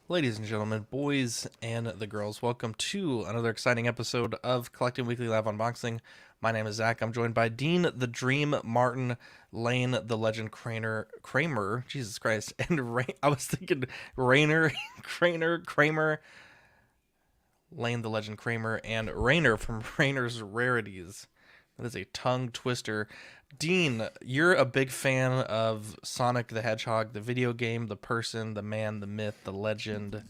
Ladies and gentlemen, boys and the girls, welcome to another exciting episode of Collecting Weekly Live Unboxing. My name is Zach. I'm joined by Dean the Dream Martin, Lane the Legend Kramer, Jesus Christ, and I was thinking Raynor, Kramer, Lane the Legend Kramer, and Raynor from Raynor's Rarities. That is a tongue twister. Dean, you're a big fan of Sonic the Hedgehog, the video game, the person, the man, the myth, the legend,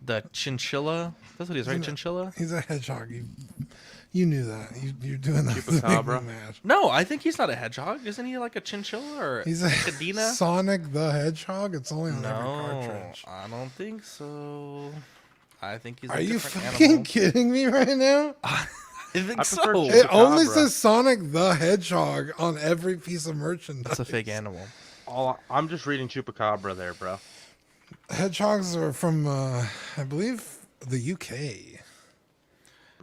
the chinchilla. That's what he is, right? Chinchilla? He's a hedgehog. You knew that. You're doing that to make me Chupacabra. mad. No, I think he's not a hedgehog. Isn't he like a chinchilla or He's a cadena? Sonic the Hedgehog. It's only on every No, cartridge. I don't think so. I think he's a Are you different fucking animal. kidding me right now? I think I prefer so. It only Chupacabra. says Sonic the Hedgehog on every piece of merchandise. That's a fake animal. I'm just reading Chupacabra there, bro. Hedgehogs are from, I believe, the UK.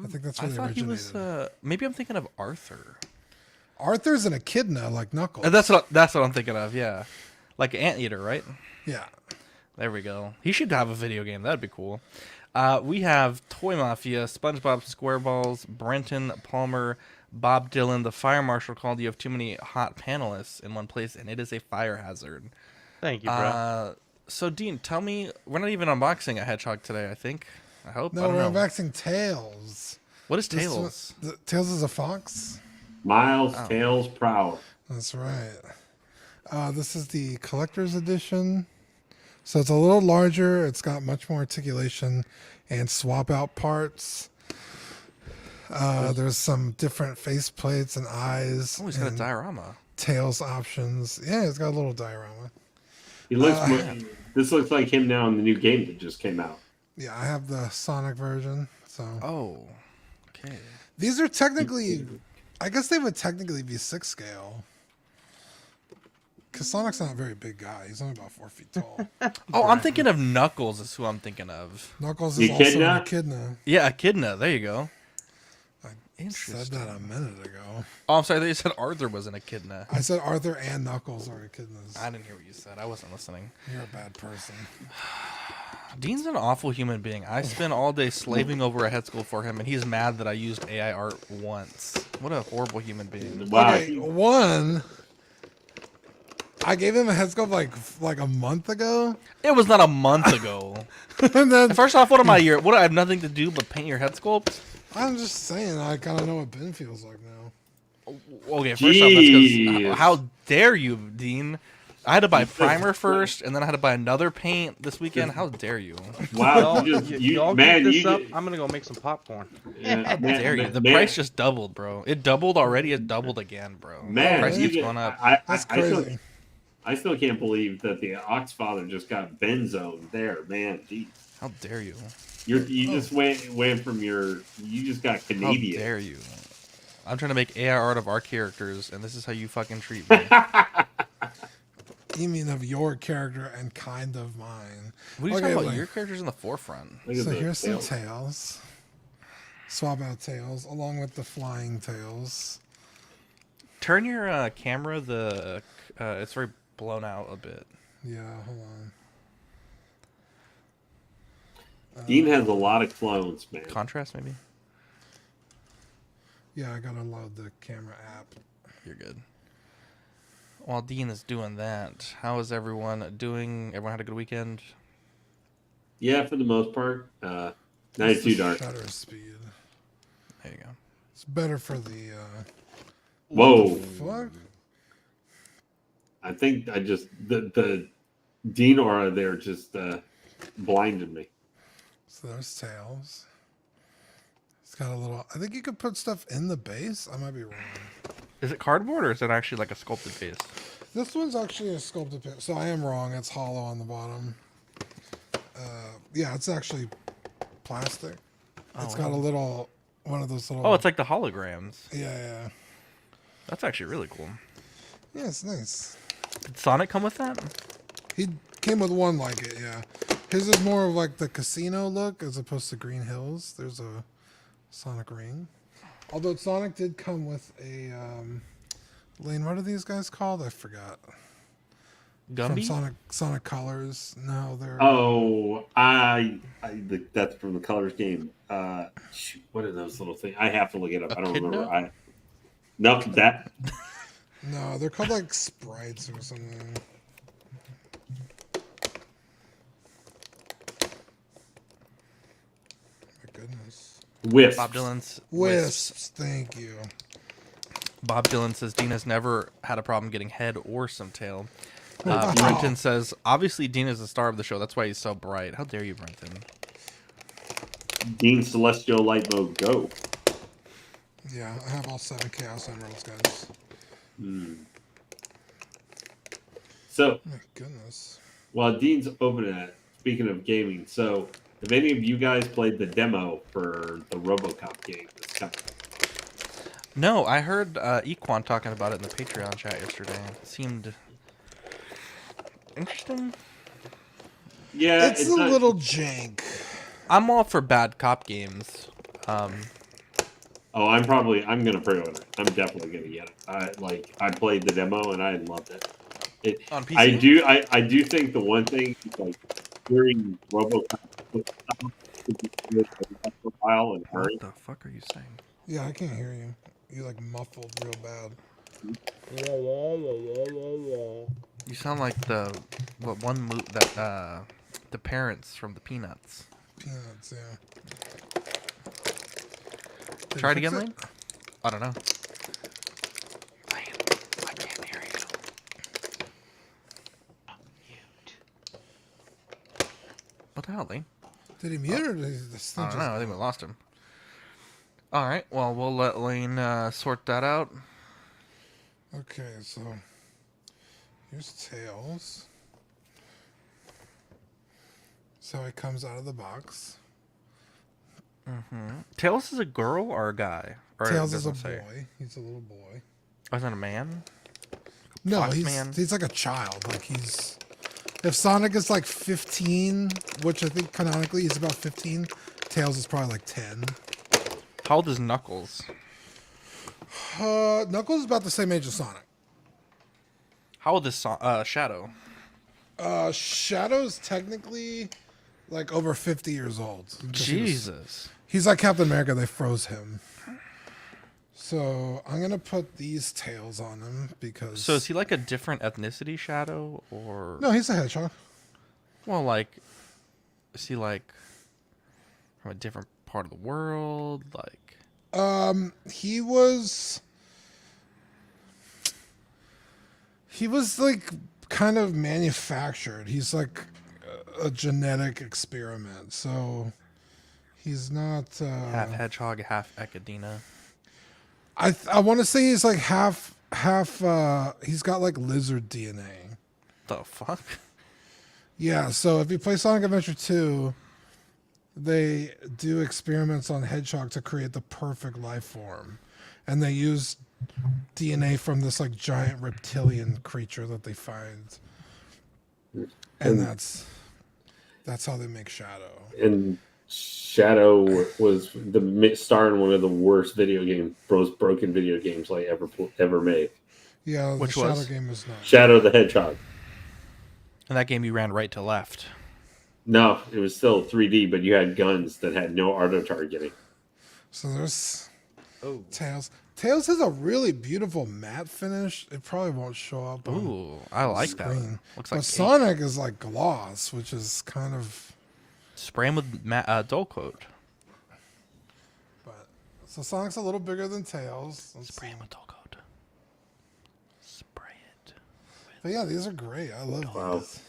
I think that's I where they thought he originated. was. Maybe I'm thinking of Arthur. Arthur's an echidna, like Knuckles. That's what I'm thinking of. Yeah, like Anteater, right? Yeah. There we go. He should have a video game. That'd be cool. We have Toy Mafia, SpongeBob SquareBalls, Brenton Palmer, Bob Dylan. The fire marshal called you have too many hot panelists in one place, and it is a fire hazard. Thank you, bro. So, Dean, tell me, we're not even unboxing a Hedgehog today, I think. I hope. I No, don't we're know. unboxing Tails. What is This Tails? one- Tails is a fox? Miles Tails Proud. That's right. This is the collector's edition. So it's a little larger. It's got much more articulation and swap out parts. There's some different face plates and eyes. Oh, he's got a and diorama. Tails options. Yeah, it's got a little diorama. He looks. This looks like him now in the new game that just came out. Yeah, I have the Sonic version. So Oh, okay. these are technically, I guess they would technically be 6 scale. Because Sonic's not a very big guy. He's only about 4 feet tall. Oh, I'm thinking of Knuckles is who I'm thinking of. Knuckles The is also echidna? an echidna. Yeah, Echidna. There you go. I Interesting. said that a minute ago. Oh, I'm sorry. I thought you said Arthur was an Echidna. I said Arthur and Knuckles are echidnas. I didn't hear what you said. I wasn't listening. You're a bad person. Dean's an awful human being. I spent all day slaving over a head sculpt for him, and he's mad that I used AI art once. What a horrible human being. Wow. Okay, one, I gave him a head sculpt like a month ago. It was not a month ago. And then First off, what am I here? What, I have nothing to do but paint your head sculpt? I'm just saying, I kind of know what Ben feels like now. Okay, first off, that's Jeez. because how dare you, Dean? I had to buy primer first, and then I had to buy another paint this weekend. How dare you? Wow. Y'all Man, keep this you up. I'm gonna go make some popcorn. How dare you? The price just doubled, bro. It doubled already. It doubled again, bro. Man, the price you keeps get- going up. That's crazy. I still can't believe that the Oxfather just got benzone there, man. Geez. How dare you? You just went from you just got How Canadian. dare you? I'm trying to make AI art of our characters, and this is how you fucking treat me. You mean of your character and kind of mine. What are you Okay, talking about? like- Your character's in the forefront. Look at So the here's some tails. tails. Swap out tails along with the flying tails. Turn your camera. It's very blown out a bit. Yeah, hold on. Dean has a lot of clones, man. Contrast, maybe. Yeah, I gotta load the camera app. You're good. While Dean is doing that, how is everyone doing? Everyone had a good weekend? Yeah, for the most part. Not It's too the dark. Shutter speed. There you go. It's better for the. Whoa. Fuck. I think I just the Dean aura there just blinded me. So there's tails. It's got a little. I think you could put stuff in the base. I might be wrong. Is it cardboard or is it actually like a sculpted face? This one's actually a sculpted pin. So I am wrong. It's hollow on the bottom. Yeah, it's actually plastic. It's got a little one of those little. Oh, it's like the holograms. Yeah. That's actually really cool. Yeah, it's nice. Did Sonic come with that? He came with one like it. Yeah, his is more of like the casino look as opposed to Green Hills. There's a Sonic ring. Although Sonic did come with a Lane. What are these guys called? I forgot. from Gumby? Sonic Colors. No, they're Oh, that's from the Colors game. Shoot, what are those little things? I have to look it up. I don't remember. Echidna? No, that no, they're called like sprites or something. My goodness. Wisp. Bob Dylan's Wisps. Thank you. Bob Dylan says Dean has never had a problem getting head or some tail. Wow. Brenton says, obviously Dean is the star of the show. That's why he's so bright. How dare you, Brenton? Dean Celestial Light Mode Go. Yeah, I have all 7 Chaos Emeralds, guys. So, My goodness. while Dean's opening it, speaking of gaming, so have any of you guys played the demo for the RoboCop game that's coming? No, I heard Equan talking about it in the Patreon chat yesterday. It seemed interesting. Yeah, It's a not, little jank. I'm all for bad cop games. Oh, I'm gonna pre-order it. I'm definitely gonna get it. I played the demo and I loved it. On PC? I do think the one thing like hearing RoboCop for a while and What hurry. the fuck are you saying? Yeah, I can't hear you. You like muffled real bad. You sound like the parents from the Peanuts. Peanuts, yeah. Did Try it you again, fix Lane? I don't know. Lane, I can't hear you. What the hell, Lane? Did he mute or did he just I don't know. I think we lost him. All right. Well, we'll let Lane sort that out. Okay, so here's Tails. So he comes out of the box. Tails is a girl or a guy? Or Tails it is a doesn't say. boy. He's a little boy. Oh, is that a man? No, Fox man? he's like a child. Like he's if Sonic is like 15, which I think canonically he's about 15, Tails is probably like 10. How old is Knuckles? Knuckles is about the same age as Sonic. How old is Shadow? Shadow's technically like over 50 years old. 'Cause Jesus. He's like Captain America. They froze him. So I'm gonna put these tails on him because. So is he like a different ethnicity Shadow, or No, he's a hedgehog. well, like, is he like from a different part of the world? Like, He was. He was like kind of manufactured. He's like a genetic experiment. So he's not. half hedgehog, half echidna. I want to say he's like half. He's got like lizard DNA. The fuck? Yeah. So if you play Sonic Adventure 2, they do experiments on Hedgehog to create the perfect life form, and they use DNA from this like giant reptilian creature that they find, and that's how they make Shadow. And Shadow was the star in one of the worst broken video games like ever made. Yeah, Which the Shadow was? game was not. Shadow the Hedgehog. In that game, you ran right to left. No, it was still 3D, but you had guns that had no auto targeting. So there's Oh, Tails. Tails has a really beautiful matte finish. It probably won't show up on Ooh, I like that. screen. Looks But like cake. Sonic is like gloss, which is kind of. Spray him with dull coat. But so Sonic's a little bigger than Tails. Let's Spray see. him with dull coat. Spray it. But yeah, these are great. I love Wow. these.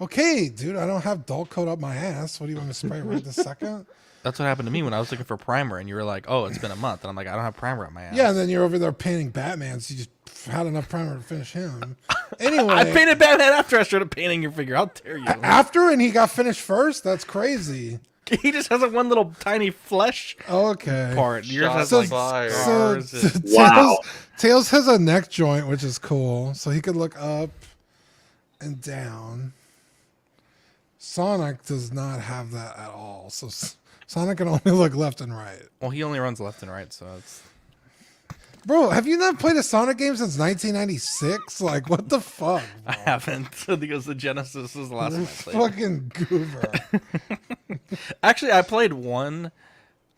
Okay, dude, I don't have dull coat up my ass. What do you want me to spray it right this second? That's what happened to me when I was looking for primer, and you were like, "Oh, it's been a month," and I'm like, "I don't have primer on my ass." Yeah, and then you're over there painting Batman, so you just had enough primer to finish him. Anyway, I painted Batman after I started painting your figure. How dare you? after and he got finished first. That's crazy. He just has like one little tiny flesh Okay. part. Yours has Shots like fired. scars. So and- Wow. Tails has a neck joint, which is cool, so he could look up and down. Sonic does not have that at all. So Sonic can only look left and right. well, he only runs left and right, so it's. Bro, have you not played a Sonic game since 1996? Like, what the fuck? I haven't. I think it was the Genesis was the last one I played. Fucking goober. Actually, I played one.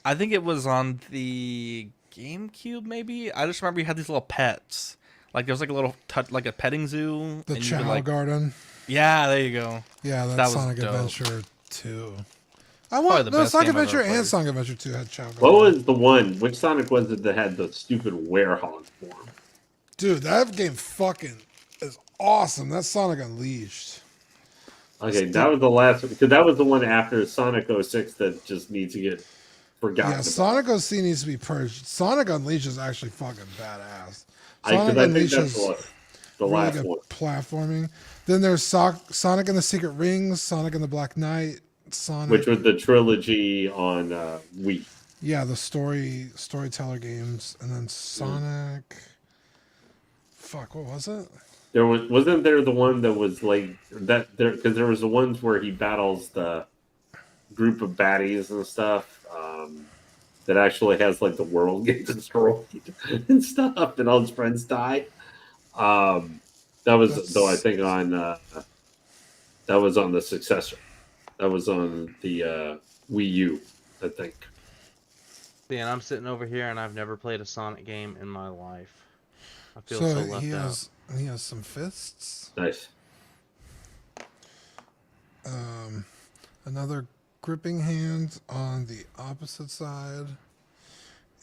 I think it was on the GameCube, maybe. I just remember you had these little pets. Like there was like a little like a petting zoo. The and you Chow could, like, Garden. Yeah, there you go. Yeah, That that's was Sonic dope. Adventure 2. Probably the best Sonic game I've Adventure ever played. and Sonic Adventure 2 had Chow Garden. What was the one? Which Sonic was it that had the stupid werehog form? Dude, that game fucking is awesome. That's Sonic Unleashed. Okay, that was the last one, because that was the one after Sonic 06 that just needs to get forgotten. Yeah, about. Sonic OC needs to be purged. Sonic Unleashed is actually fucking badass. I Sonic think Unleashed that's is the really last good one. platforming. Then there's Sonic and the Secret Rings, Sonic and the Black Knight, Sonic. Which was the trilogy on Wii. Yeah, the storyteller games, and then Sonic. Fuck, what was it? Wasn't there the one that was like that there, because there was the ones where he battles the group of baddies and stuff, that actually has like the world gets destroyed and stuff, and all his friends die. That was though I think on that was on the successor. That was on the Wii U, I think. See, and I'm sitting over here and I've never played a Sonic game in my life. I feel so left out. He has some fists. Nice. Another gripping hand on the opposite side,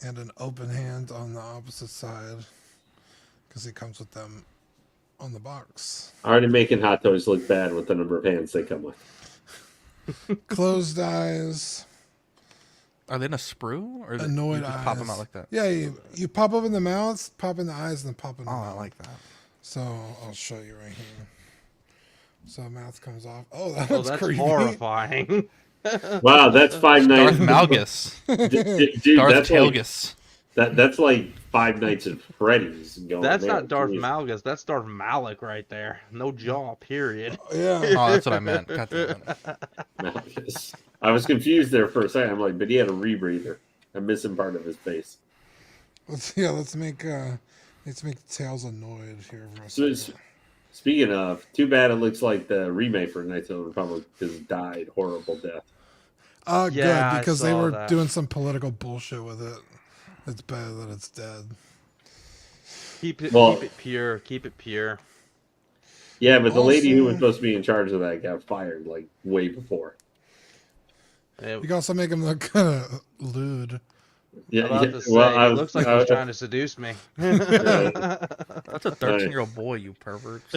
and an open hand on the opposite side, because he comes with them on the box. Already making Hot Toys look bad with the number of hands they come with. Closed eyes. Are they in a sprue, or is it, Annoyed you just eyes. pop them out like that? Yeah, you pop up in the mouth, pop in the eyes, and then pop in the Oh, mouth. I like that. So I'll show you right here. So mouth comes off. Oh, that Oh, looks that's creepy. horrifying. Wow, that's Five Darth Nights. Malgus. Dude, Darth that's like, Telgus. that's like Five Nights at Freddy's. Going That's there. not Darth Jeez. Malgus. That's Darth Malik right there. No jaw, period. Yeah. Oh, that's what I meant. God damn it. Malgus. I was confused there for a second. I'm like, but he had a rebreather. I'm missing part of his face. Let's make Tails annoyed here for a So, second. speaking of, too bad it looks like the remake for Knights of the Republic has died horrible death. Yeah, I good, because they saw were that. doing some political bullshit with it. It's better that it's dead. Keep it pure. Keep it pure. Yeah, but the lady who was Also- supposed to be in charge of that got fired like way before. It- You can also make him look kind of lewd. Yeah, about yeah, to say, well, he looks like he was trying to seduce me. That's a 13-year-old boy, you perverts.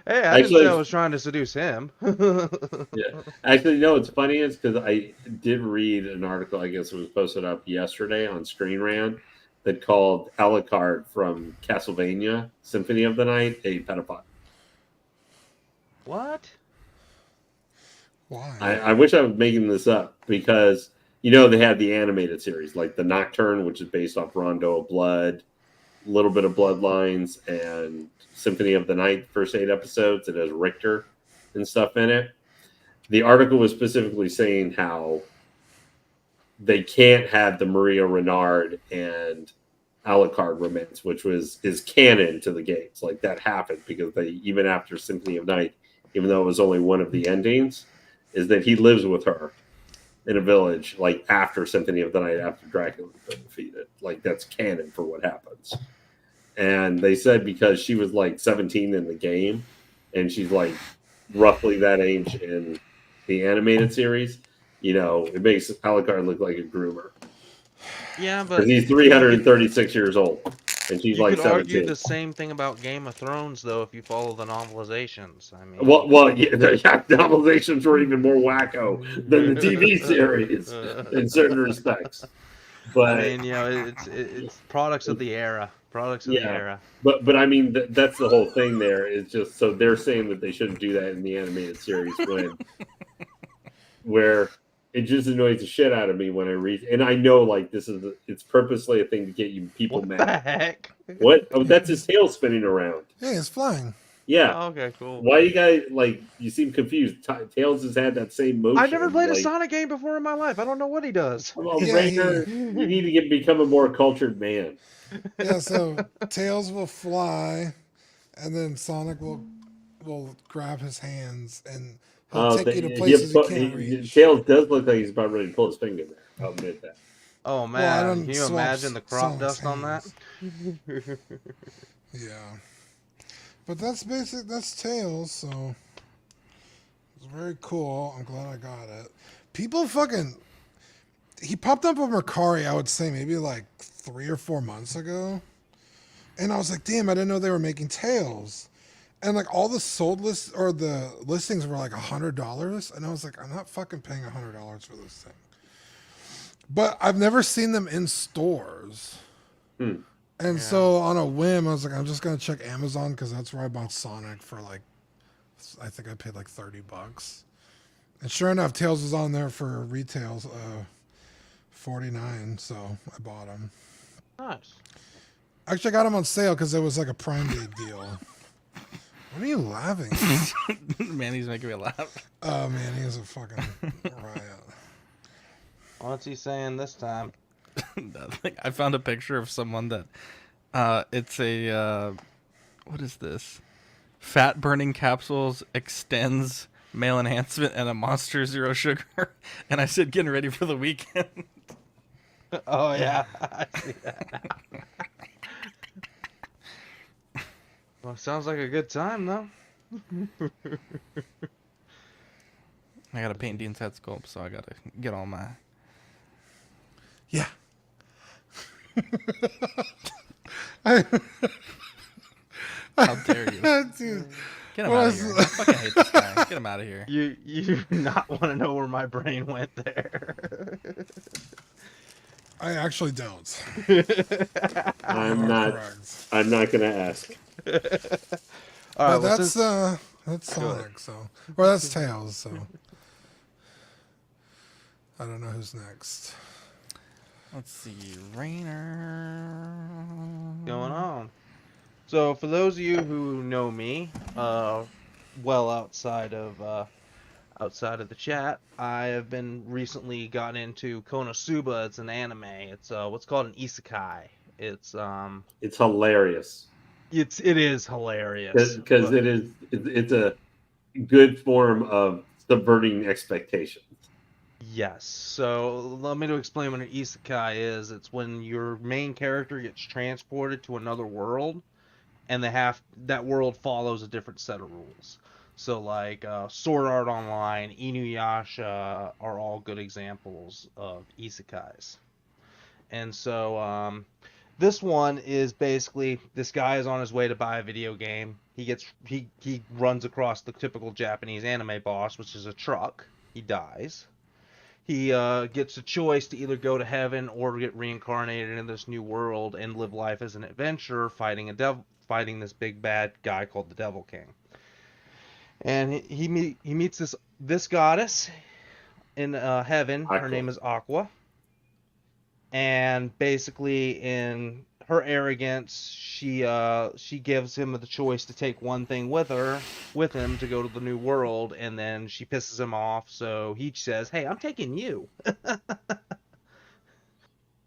Hey, I didn't Actually, say I was trying to seduce him. Yeah. Actually, no, what's funny is because I did read an article, I guess it was posted up yesterday on Screen Rant, that called Alucard from Castlevania Symphony of the Night a pedophile. What? Why? I wish I was making this up because, you know, they had the animated series, like the Nocturne, which is based off Rondo of Blood, a little bit of Bloodlines, and Symphony of the Night, first 8 episodes. It has Richter and stuff in it. The article was specifically saying how they can't have the Maria Renard and Alucard romance, which is canon to the games. Like that happened because they, even after Symphony of Night, even though it was only one of the endings, is that he lives with her in a village, like after Symphony of the Night, after Dracula's been defeated. Like that's canon for what happens. And they said because she was like 17 in the game, and she's like roughly that age in the animated series, you know, it makes Alucard look like a groomer. Yeah, but Because he's 336 years old, and she's you like could 17. argue the same thing about Game of Thrones, though, if you follow the novelizations. I mean, Well, yeah, the novelizations were even more wacko than the TV series in certain respects. But I mean, you know, it's products of the era. Products of the Yeah. era. but I mean that's the whole thing. There is just so they're saying that they shouldn't do that in the animated series when where it just annoys the shit out of me when I read. And I know like it's purposely a thing to get you people What the mad. heck? What? Oh, that's his tail spinning around. Hey, it's flying. Yeah. Oh, okay, cool. Why you guys like? You seem confused. Tails has had that same motion. I've never played a like, Sonic game before in my life. I don't know what he does. Well, Yeah, Raynor, you need to become a more cultured man. yeah. So Tails will fly, and then Sonic will grab his hands, and he'll take you to places you can't reach. Tails does look like he's about ready to pull his finger there. I'll admit that. Oh Well, I man, don't can you swap imagine the crop Sonic's dust on that? hands. Yeah, but that's basic. That's Tails, so it's very cool. I'm glad I got it. People fucking. He popped up on Mercari, I would say maybe like 3 or 4 months ago, and I was like, damn, I didn't know they were making Tails. And like all the sold lists or the listings were like $100, and I was like, I'm not fucking paying $100 for this thing. But I've never seen them in stores. And so on a whim, I was like, I'm just gonna check Amazon because that's where I bought Sonic for like, I think I paid like $30. And sure enough, Tails was on there for retails, $49. So I bought them. Nice. Actually, I got them on sale because it was like a Prime Day deal. What are you laughing at? Manny's making me laugh. Oh man, he is a fucking riot. What's he saying this time? Nothing. I found a picture of someone that it's a what is this? Fat burning capsules extends male enhancement and a Monster Zero sugar. And I said, getting ready for the weekend. Oh yeah, I see that. Well, sounds like a good time though. I gotta paint Dean's head sculpt, so I gotta get all my. Yeah. I, How dare you? dude, Get him out of here. I fucking hate this guy. Get him out of here. You do not want to know where my brain went there. I actually don't. I'm You are not. correct. I'm not gonna ask. All right, But well, that's since- that's Sonic, so or that's Tails, so I don't know who's next. Let's see, Raynor. going on. So for those of you who know me, well outside of the chat, I have been recently got into Konosuba. It's an anime. It's what's called an isekai. It's hilarious it is hilarious because but- it's a good form of subverting expectations. Yes. So let me to explain what an isekai is. It's when your main character gets transported to another world, and that world follows a different set of rules. So like Sword Art Online, Inuyasha are all good examples of isekais. And so this one is basically this guy is on his way to buy a video game. He runs across the typical Japanese anime boss, which is a truck. He dies. He gets a choice to either go to heaven or get reincarnated in this new world and live life as an adventurer, fighting this big bad guy called the Devil King. And he meets this goddess in heaven. Aqua. Her name is Aqua. And basically, in her arrogance, she gives him the choice to take one thing with him to go to the new world, and then she pisses him off. So he says, "Hey, I'm taking you."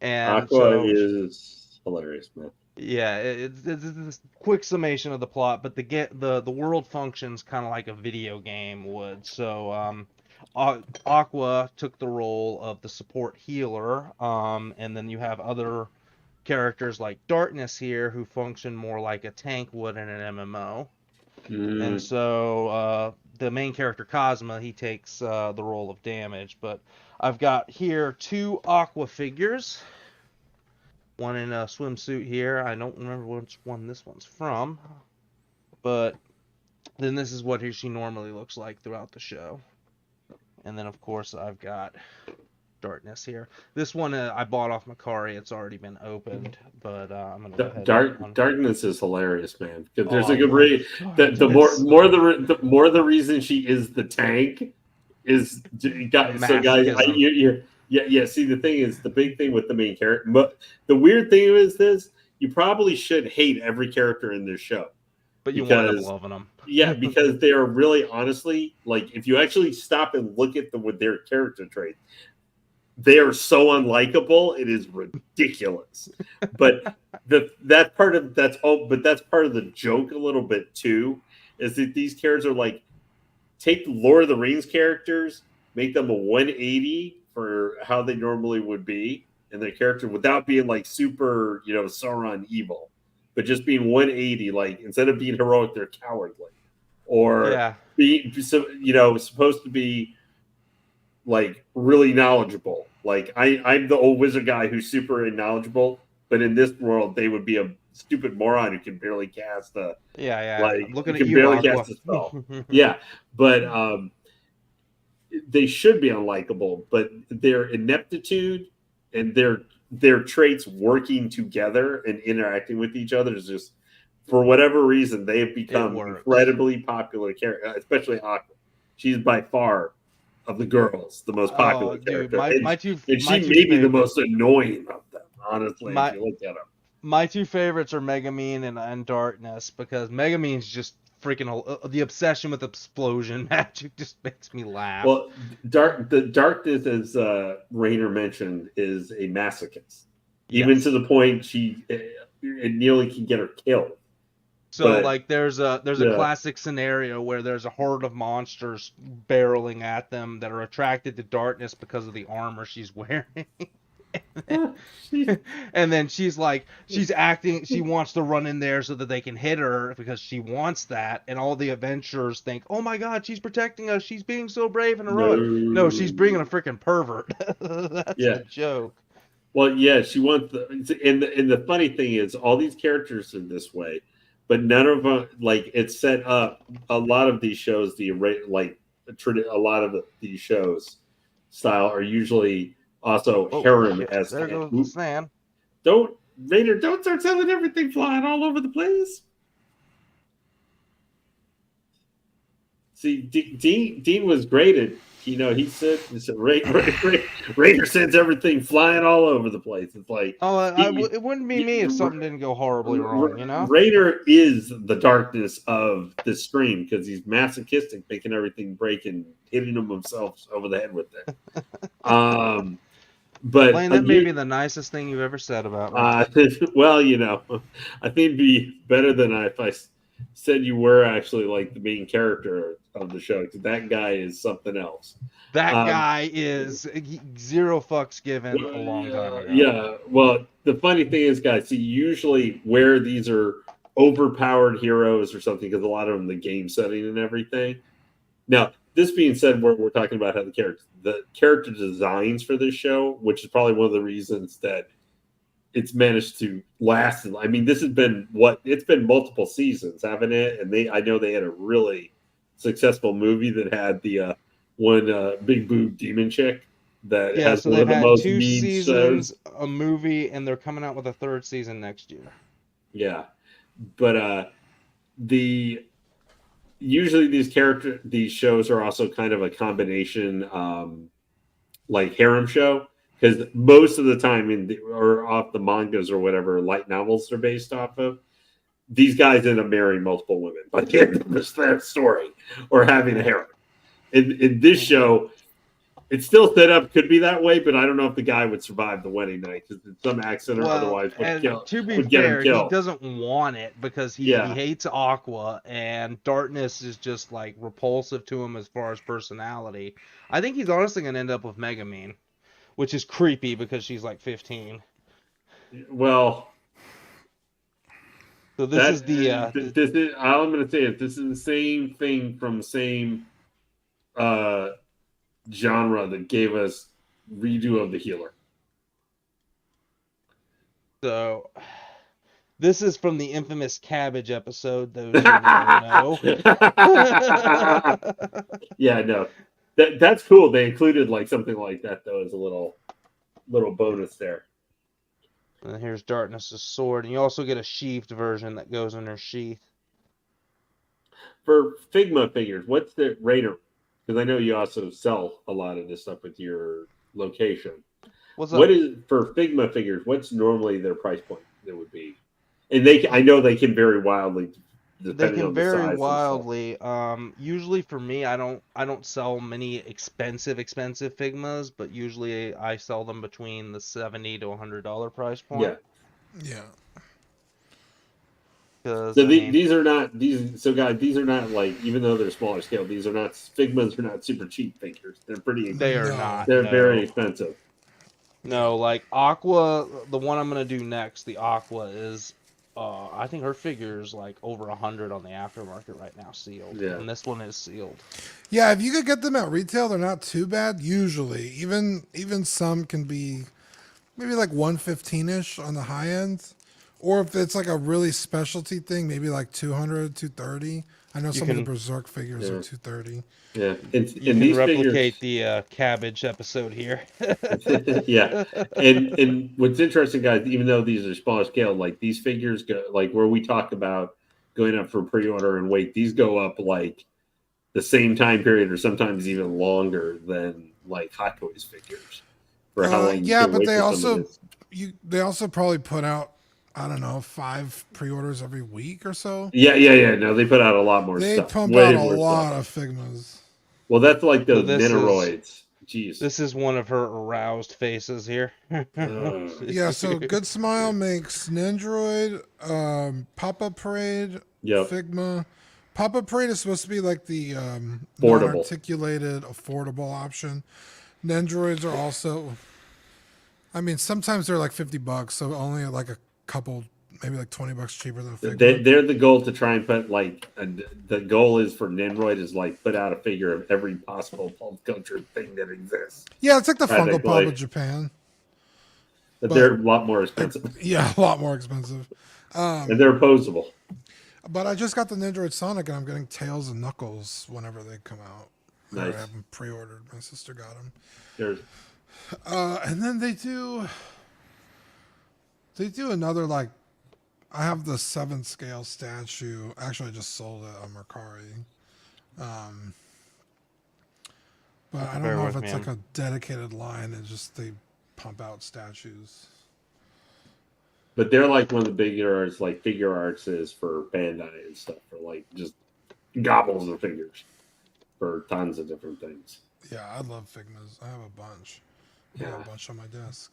And Aqua so, is hilarious, man. yeah, it's this quick summation of the plot, but the world functions kind of like a video game would. So Aqua took the role of the support healer, and then you have other characters like Darkness here who function more like a tank would in an MMO. And so the main character Cosma, he takes the role of damage. But I've got here 2 Aqua figures. One in a swimsuit here. I don't remember which one this one's from. But then this is what she normally looks like throughout the show. And then, of course, I've got Darkness here. This one I bought off Mercari. It's already been opened, but I'm gonna go ahead. Darkness is hilarious, man. There's Oh, a good reason. The more the reason she is the tank is guys. So guys, yeah. See, the thing is, the big thing with the main character. The weird thing is this: you probably should hate every character in this show But you wind up because loving them. because they are really, honestly, like, if you actually stop and look at them with their character traits, they are so unlikable. It is ridiculous. But that's part of the joke a little bit too, is that these characters are like, take the Lord of the Rings characters, make them a 180 for how they normally would be in their character without being like super, Sauron evil, but just being 180. Like, instead of being heroic, they're cowardly, or Yeah. supposed to be like really knowledgeable. Like, I'm the old wizard guy who's super knowledgeable, but in this world, they would be a stupid moron who can barely cast a Yeah. like, I'm looking you at can you, barely Aqua. cast a spell. Yeah, but they should be unlikable, but their ineptitude and their traits working together and interacting with each other is just, for whatever reason, they have become incredibly popular characters, especially Aqua. She's by far, of the girls, the most popular character. My two and she two may be the favorites. most annoying of them, honestly, My if you look at them. my two favorites are Megamine and Darkness, because Megamine's just freaking the obsession with explosion magic just makes me laugh. Well, the darkness, as Raynor mentioned, is a masochist, even to the point she nearly can get her killed. So, like, there's a classic scenario where there's a horde of monsters barreling at them that are attracted to Darkness because of the armor she's wearing. And then she's acting, she wants to run in there so that they can hit her because she wants that, and all the adventurers think, oh my god, she's protecting us, she's being so brave and heroic. No, she's bringing a freaking pervert. That's the joke. Well, yeah, she wants and the funny thing is, all these characters are this way, but none of them, like, it's set up. A lot of these shows, a lot of these shows style are usually also harem-esque. There goes the sand. Raynor, don't start selling everything flying all over the place. See, Dean was great at, he said Raynor sends everything flying all over the place. It's like, it wouldn't be me if something didn't go horribly wrong, Raynor is the darkness of this stream because he's masochistic, making everything break and hitting himself over the head with it. But Lane, that may be the nicest thing you've ever said about me. Well, I think it'd be better than if I said you were actually like the main character of the show. That guy is something else. That guy is zero fucks given a long time ago. Yeah. Well, the funny thing is, guys, see, usually where these are overpowered heroes or something, because a lot of them, the game setting and everything. Now, this being said, we're talking about how the character designs for this show, which is probably one of the reasons that it's managed to last. I mean, this has been it's been multiple seasons, haven't it? And I know they had a really successful movie that had the one big boob demon chick that has one of the most mean 2 seasons, shows. A movie, and they're coming out with a 3rd season next year. Yeah, but usually these shows are also kind of a combination, like harem show, because most of the time or off the mangas or whatever light novels are based off of, these guys end up marrying multiple women by the end of that story or having a harem. In this show, it's still set up, could be that way, but I don't know if the guy would survive the wedding night because some accident or otherwise would get him killed. He doesn't want it because he hates Aqua, and Darkness is just like repulsive to him as far as personality. I think he's honestly going to end up with Megamine, which is creepy because she's like 15. Well, so this is all I'm going to say is this is the same thing from the same genre that gave us redo of the Healer. So this is from the infamous Cabbage episode, those who know. Yeah, no. That's cool. They included like something like that though as a little bonus there. And here's Darkness's sword, and you also get a sheathed version that goes in her sheath. For Figma figures, what's the Raynor? Because I know you also sell a lot of this stuff with your location. What is for Figma figures? What's normally their price point? That would be, and I know they can vary wildly They depending can on the vary size and stuff. wildly. Usually for me, I don't sell many expensive Figmas, but usually I sell them between the $70 to $100 price point. Yeah. Yeah. Because So these are not these. So guys, these are not like, even though they're smaller scale, these are not Figmas. Are not super cheap figures. They're pretty. they are No. not. They're No. very expensive. No, like Aqua, the one I'm gonna do next, the Aqua is, I think her figure is like over 100 on the aftermarket right now, sealed. Yeah. And this one is sealed. Yeah, if you could get them at retail, they're not too bad. Usually, even some can be maybe like 115-ish on the high end, or if it's like a really specialty thing, maybe like 200, 230. I know You some of the can- Berserk figures Yeah. are 230. Yeah, You and can these replicate figures. the cabbage episode here. Yeah, and what's interesting, guys, even though these are smaller scale, like these figures go, like where we talk about going up for pre-order and wait, these go up like the same time period or sometimes even longer than like Hot Toys figures for how long you Yeah, can but wait they for some of also this. they also probably put out, I don't know, 5 pre-orders every week or so. Yeah. No, they put out a lot more They stuff. pump Way out a more lot stuff. of Figmas. Well, that's like So those this is- Nenoroids. Jeez. This is one of her aroused faces here. Yeah, so Good Smile makes Nendroid, Papa Parade, Yep. Figma. Papa Parade is supposed to be like the Affordable. non-articulated, affordable option. Nendroids are also, I mean, sometimes they're like $50, so only like a couple, maybe like $20 cheaper than Figma. They're the goal to try and put like the goal is for Nendroid is like put out a figure of every possible pulp culture thing that exists. Yeah, it's like the I Funko think, Pop like- of Japan. But But- they're a lot more expensive Yeah, a lot more expensive. and they're opposable. But I just got the Nendroid Sonic, and I'm getting Tails and Knuckles whenever they come out. I Nice. have them pre-ordered. My sister got them. There's And then they do another, like, I have the 7th scale statue. Actually, I just sold it on Mercari. But I don't Bear know if with it's me, like a dedicated line. It's just they pump out statues. but they're like one of the bigger arts, like figure arts is for Bandai and stuff, for like just gobbles of figures for tons of different things. Yeah, I love Figmas. I have a bunch. I have a bunch on my desk.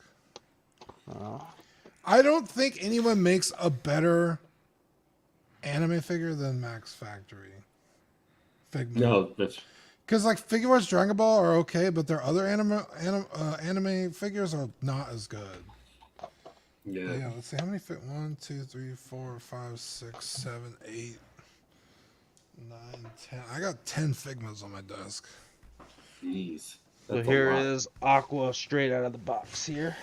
I don't think anyone makes a better anime figure than Max Factory. Figma. No, that's Because like Figuarts Dragon Ball are okay, but their other anime figures are not as good. yeah. Yeah, let's see how many fit. 1, 2, 3, 4, 5, 6, 7, 8, 9, 10. I got 10 Figmas on my desk. Jeez. So That's a here lot. is Aqua straight out of the box here.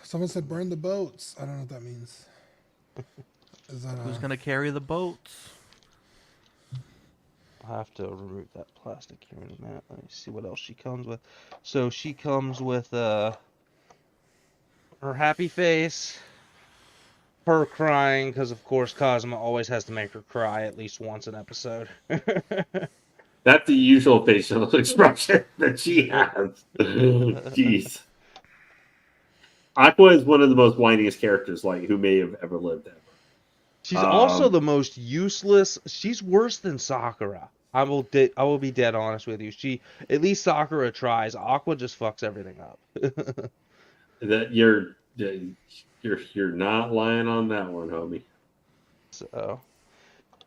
Someone said burn the boats. I don't know what that means. Is that Who's gonna carry the boats? I'll have to remove that plastic here in a minute. Let me see what else she comes with. So she comes with her happy face, her crying, because of course Cosmo always has to make her cry at least once an episode. That's the usual facial expression that she has. Jeez. Aqua is one of the most whiniest characters, like, who may have ever lived ever. She's also the most useless. She's worse than Sakura. I will be dead honest with you. At least Sakura tries. Aqua just fucks everything up. That you're not lying on that one, homie. So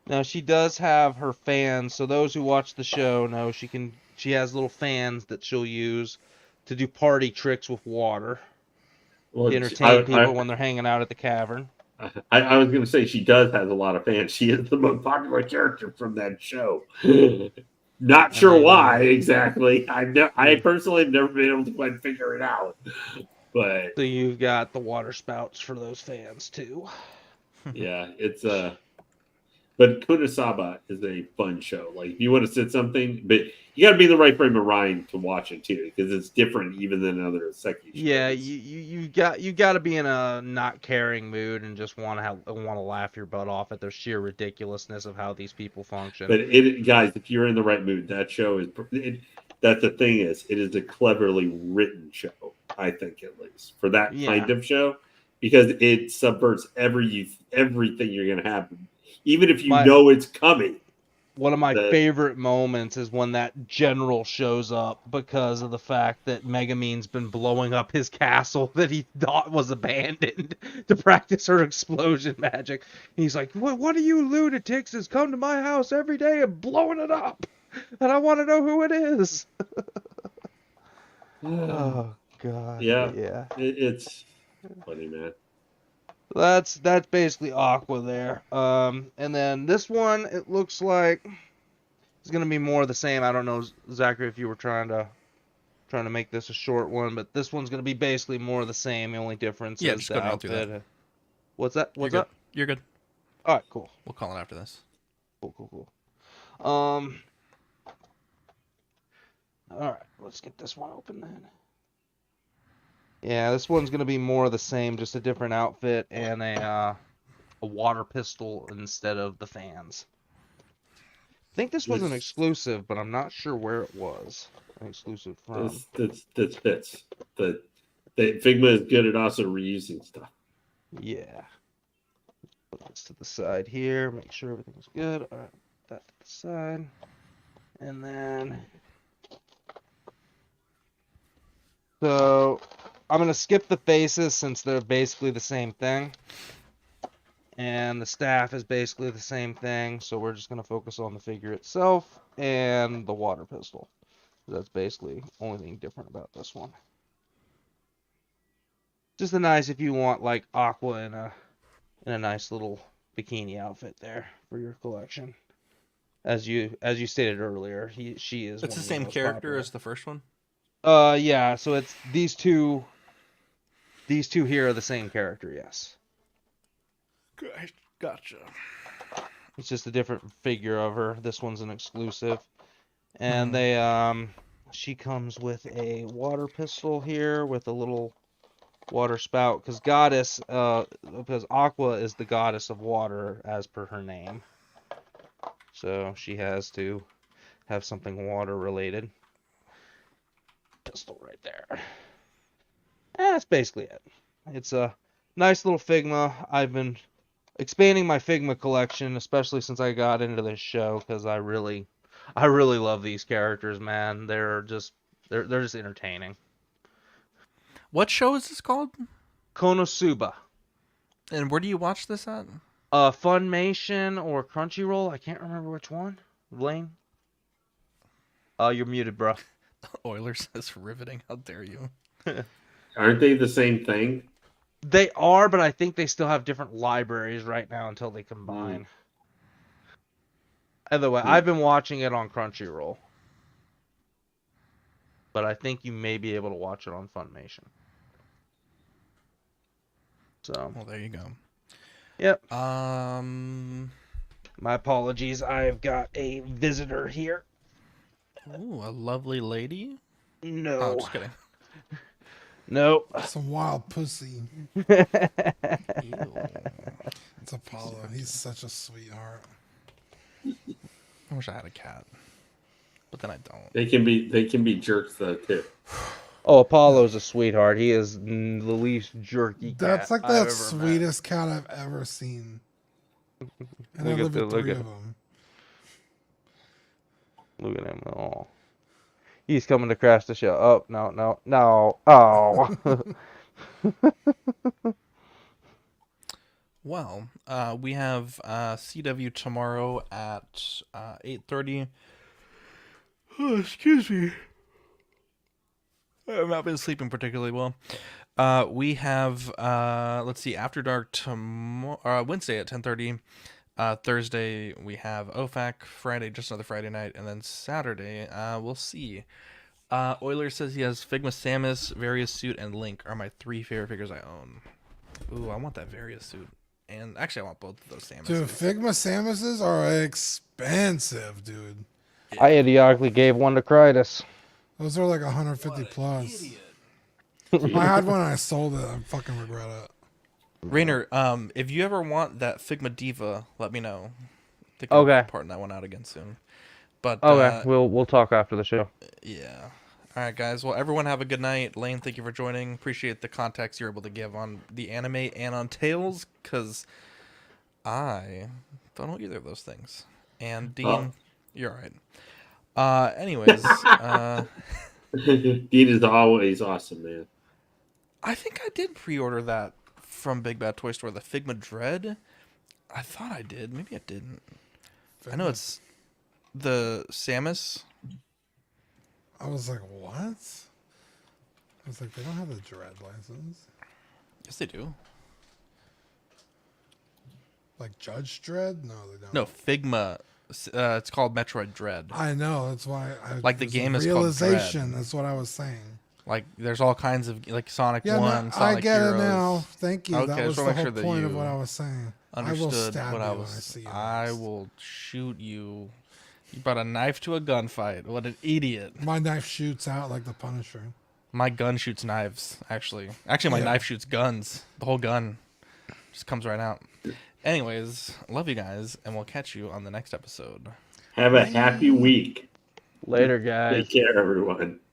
now she does have her fans. So those who watch the show know she has little fans that she'll use to do party tricks with water Well, to entertain people when they're hanging out at the cavern. I was going to say she does have a lot of fans. She is the most popular character from that show. Not sure why exactly. I personally have never been able to quite figure it out. But So you've got the water spouts for those fans too. yeah, it's but Kunisaba is a fun show. Like, if you want to sit something, but you got to be in the right frame of mind to watch it too, because it's different even than other Seki shows. Yeah, you got to be in a not caring mood and just want to laugh your butt off at the sheer ridiculousness of how these people function. But guys, if you're in the right mood, that show is. That's the thing is, it is a cleverly written show. I think, at least for that kind of show, because it subverts everything you're going to have, even if you My- know it's coming. One of my The- favorite moments is when that general shows up because of the fact that Megamine's been blowing up his castle that he thought was abandoned to practice her explosion magic. He's like, what are you lunatics has come to my house every day and blowing it up? And I want to know who it is. Oh, God. Yeah. Yeah. It's funny, man. That's basically Aqua there. And then this one, it looks like it's gonna be more of the same. I don't know, Zachary, if you were trying to make this a short one, but this one's gonna be basically more of the same. The only difference Yeah, is just the go down through outfit. that. What's that? You're What's good. up? You're good. All right, cool. We'll call it after this. Cool. All right, let's get this one open then. Yeah, this one's gonna be more of the same, just a different outfit and a water pistol instead of the fans. I think this was an exclusive, but I'm not sure where it was. An exclusive from. This fits. The Figma is good at also reusing stuff. Yeah. Put this to the side here. Make sure everything's good. All right, put that to the side. And then. So, I'm going to skip the faces since they're basically the same thing. And the staff is basically the same thing. So, we're just going to focus on the figure itself and the water pistol. That's basically the only thing different about this one. Just a nice if you want like Aqua in a nice little bikini outfit there for your collection. As you stated earlier, she is. It's the same character as the first one. Yeah. So it's these two. These two here are the same character. Yes. Gotcha. It's just a different figure of her. This one's an exclusive, and they she comes with a water pistol here with a little water spout because because Aqua is the goddess of water as per her name, so she has to have something water related. Pistol right there. That's basically it. It's a nice little Figma. I've been expanding my Figma collection, especially since I got into this show, because I really love these characters, man. They're just entertaining. What show is this called? Konosuba. And where do you watch this at? Funimation or Crunchyroll. I can't remember which one. Lane? You're muted, bro. Oilers says riveting. How dare you? Aren't they the same thing? They are, but I think they still have different libraries right now until they combine. Either way, I've been watching it on Crunchyroll. But I think you may be able to watch it on Funimation. So. Well, there you go. Yep. My My apologies. I've got a visitor here. Ooh, a lovely lady. No. Oh, just kidding. No. Some wild pussy. Ew. It's Apollo. He's such a sweetheart. I wish I had a cat, but then I don't. They can be jerks though too. Oh, Apollo's a sweetheart. He is the least jerky cat That's like I've the ever met. sweetest cat I've ever seen. And I Look at live the- with look three at- of them. Look at him. Oh. He's coming to crash the show. Oh, no. Oh. Well, we have CW tomorrow at 8:30. Oh, excuse me. I've not been sleeping particularly well. We have let's see, After Dark tomorrow, Wednesday at 10:30. Thursday we have OFAC. Friday, just another Friday night, and then Saturday we'll see. Euler says he has Figma Samus, Various Suit, and Link are my 3 favorite figures I own. Ooh, I want that Various Suit. And actually, I want both of those Samuses. Dude, Figma Samuses are expensive, dude. I idiotically gave one to Critus. Those are like 150 plus. I had one and I sold it. I fucking regret it. Raynor, if you ever want that Figma Diva, let me know. I think Okay. I'm parting that one out again soon. But Okay, we'll talk after the show. yeah. All right, guys. Well, everyone have a good night. Lane, thank you for joining. Appreciate the context you're able to give on the anime and on Tales, because I don't know either of those things. And Dean, you're all right. Anyways, Dean is always awesome, man. I think I did pre-order that from Big Bad Toy Store, the Figma Dread. I thought I did. Maybe I didn't. I know it's the Samus. I was like, what? I was like, they don't have the Dread license. Yes, they do. Like Judge Dredd? No, they don't. No, Figma. It's called Metroid Dread. I know. That's why. Like the there's game a is called realization. Dread. That's what I was saying. Like there's all kinds of like Sonic Yeah, 1, no, Sonic I get Heroes. it now. Thank you. Okay, That was just the wanna make whole sure that point of you what I was saying. I will Understood stab what you I when I was. see you. I next. will shoot you. You brought a knife to a gunfight. What an idiot! My knife shoots out like the Punisher. My gun shoots knives. Actually, my Yeah. knife shoots guns. The whole gun just comes right out. Anyways, love you guys, and we'll catch you on the next episode. Have a happy week. Later, guys. Take care, everyone.